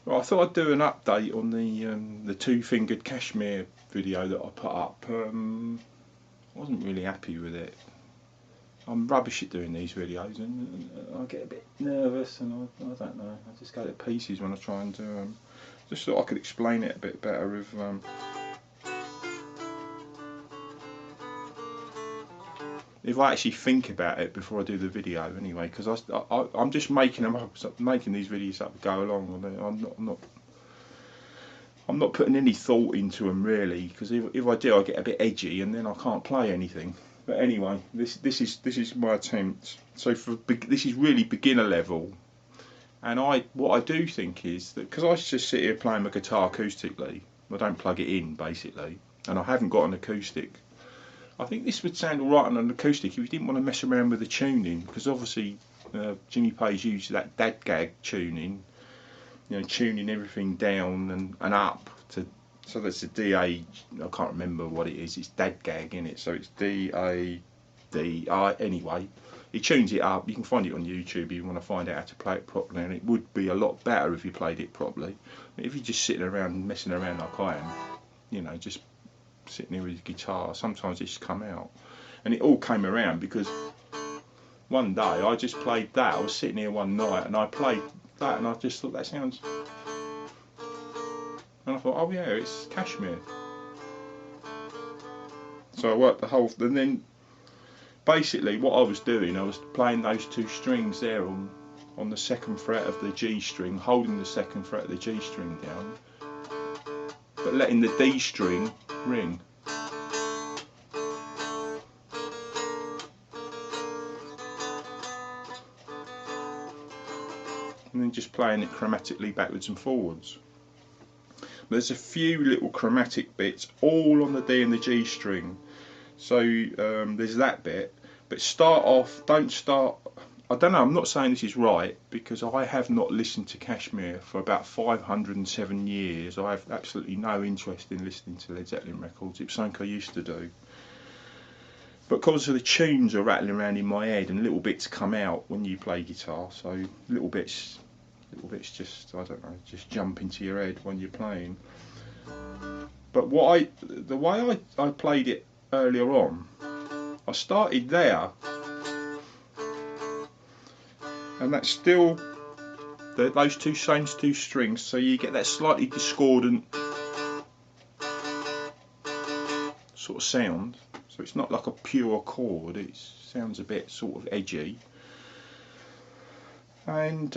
Well, I thought I'd do an update on the two-fingered Kashmir video that I put up. I wasn't really happy with it. I'm rubbish at doing these videos, and I get a bit nervous, and I don't know. I just go to pieces when I try and do them. Just thought I could explain it a bit better if I actually think about it before I do the video. Anyway, because I'm just making them up, making these videos up to go along. I'm not putting any thought into them really, because if I do, I get a bit edgy, and then I can't play anything. But anyway, this is my attempt. So this is really beginner level, and what I do think is that because I just sit here playing my guitar acoustically, I don't plug it in basically, and I haven't got an acoustic. I think this would sound alright on an acoustic if you didn't want to mess around with the tuning, because obviously Jimmy Page used that DADGAD tuning, tuning everything down and up to, so that's a D A. I can't remember what it is. It's DADGAD in it, so it's DADI. Anyway, he tunes it up. You can find it on YouTube if you want to find out how to play it properly, and it would be a lot better if you played it properly. But if you're just sitting around messing around like I am, just sitting here with your guitar, sometimes it's come out. And it all came around because one day I just played that. I was sitting here one night and I played that, and I just thought that sounds, and I thought, oh yeah, it's Kashmir. So I worked the whole, and then basically what I was doing, I was playing those two strings there on the second fret of the G string, holding the second fret of the G string down, but letting the D string ring. And then just playing it chromatically backwards and forwards. There's a few little chromatic bits all on the D and the G string, so there's that bit, but don't start, I don't know, I'm not saying this is right, because I have not listened to Kashmir for about 507 years. I have absolutely no interest in listening to Led Zeppelin records. It's something I used to do, but because the tunes are rattling around in my head and little bits come out when you play guitar, so little bits just, I don't know, just jump into your head when you're playing. But the way I played it earlier on, I started there, and that's still those same two strings, so you get that slightly discordant sort of sound. So it's not like a pure chord, it sounds a bit sort of edgy. And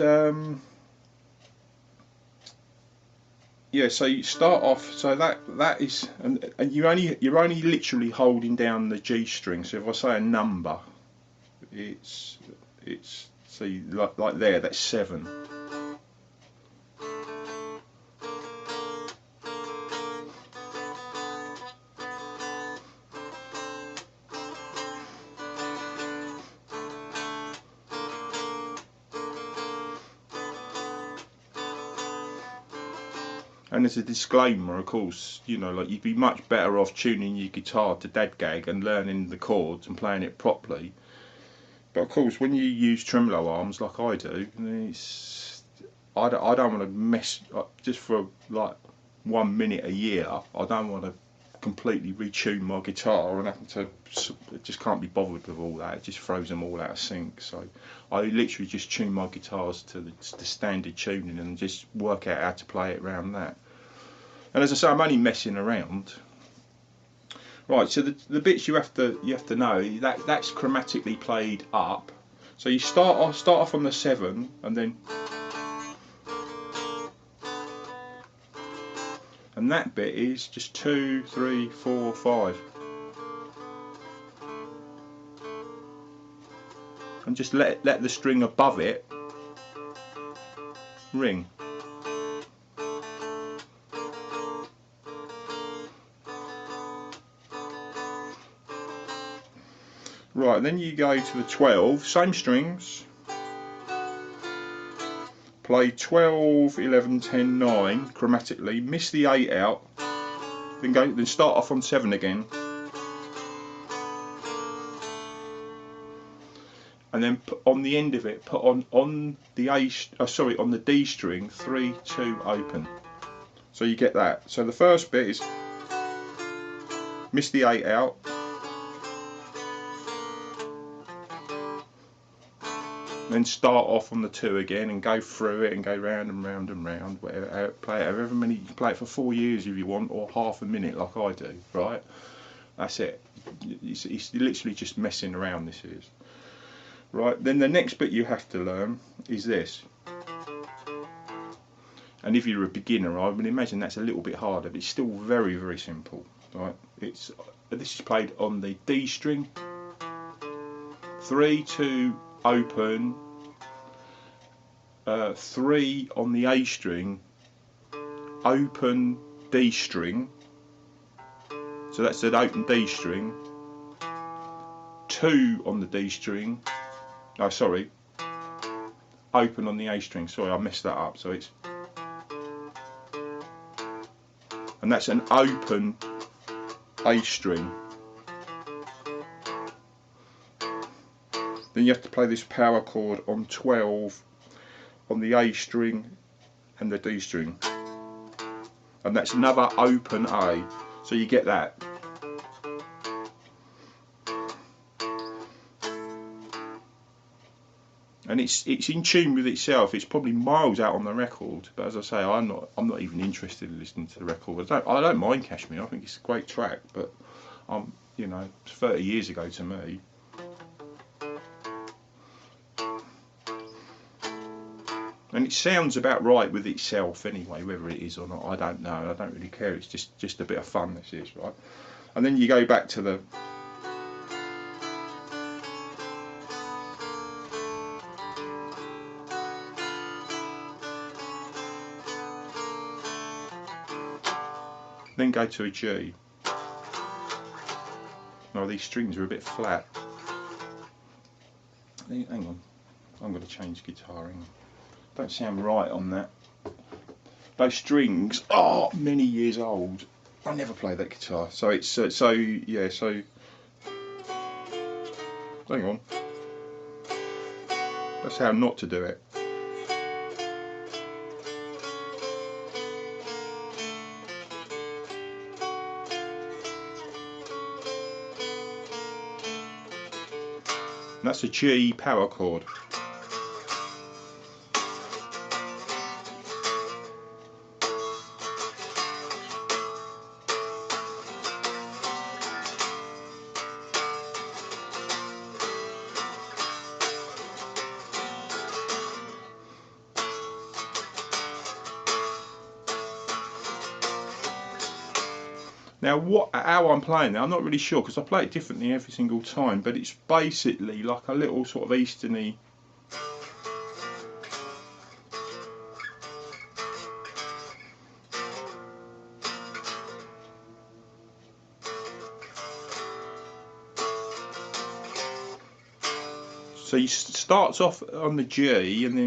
yeah, so you start off, so that is, and you're only literally holding down the G string. So if I say a number, it's so like there, that's 7. And as a disclaimer, of course, like you'd be much better off tuning your guitar to DADGAD and learning the chords and playing it properly. But of course, when you use tremolo arms like I do, I don't want to mess just for like 1 minute a year. I don't want to completely retune my guitar and have to. It just can't be bothered with all that. It just throws them all out of sync. So I literally just tune my guitars to the standard tuning and just work out how to play it around that. And as I say, I'm only messing around. Right, so the bits you have to know, that's chromatically played up. So you start off on the 7, and then, and that bit is just 2, 3, 4, 5, and just let the string above it ring. Right, then you go to the 12, same strings, play 12, 11, 10, 9 chromatically, miss the 8 out, then start off on 7 again, and then put on the end of it, put on the on the D string, 3, 2, open. So you get that. So the first bit is miss the 8 out, then start off on the 2 again and go through it and go round and round and round, whatever, play it however many, you can play it for 4 years if you want, or half a minute like I do, right? That's it. It's literally just messing around, this is. Right, then the next bit you have to learn is this. And if you're a beginner, I would imagine that's a little bit harder, but it's still very, very simple. Right? This is played on the D string, 3, 2, open, 3 on the A string, open D string, so that's an open D string, 2 on the D string, oh sorry, open on the A string, sorry I messed that up, so it's, and that's an open A string. Then you have to play this power chord on 12 on the A string and the D string, and that's another open A, so you get that. And it's in tune with itself. It's probably miles out on the record, but as I say, I'm not even interested in listening to the record. I don't mind Kashmir. I think it's a great track, but you know, it's 30 years ago to me. And it sounds about right with itself anyway, whether it is or not, I don't know. I don't really care. It's just a bit of fun, this is, right? And then you go back to the then go to a G. Now these strings are a bit flat. Hang on, I'm going to change guitaring. Don't sound right on that. Those strings are many years old. I never play that guitar, so it's yeah. So hang on. That's how not to do it. That's a G power chord. Now, how I'm playing it, I'm not really sure because I play it differently every single time, but it's basically like a little sort of easterny. So you starts off on the G and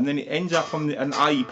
then it ends up on an A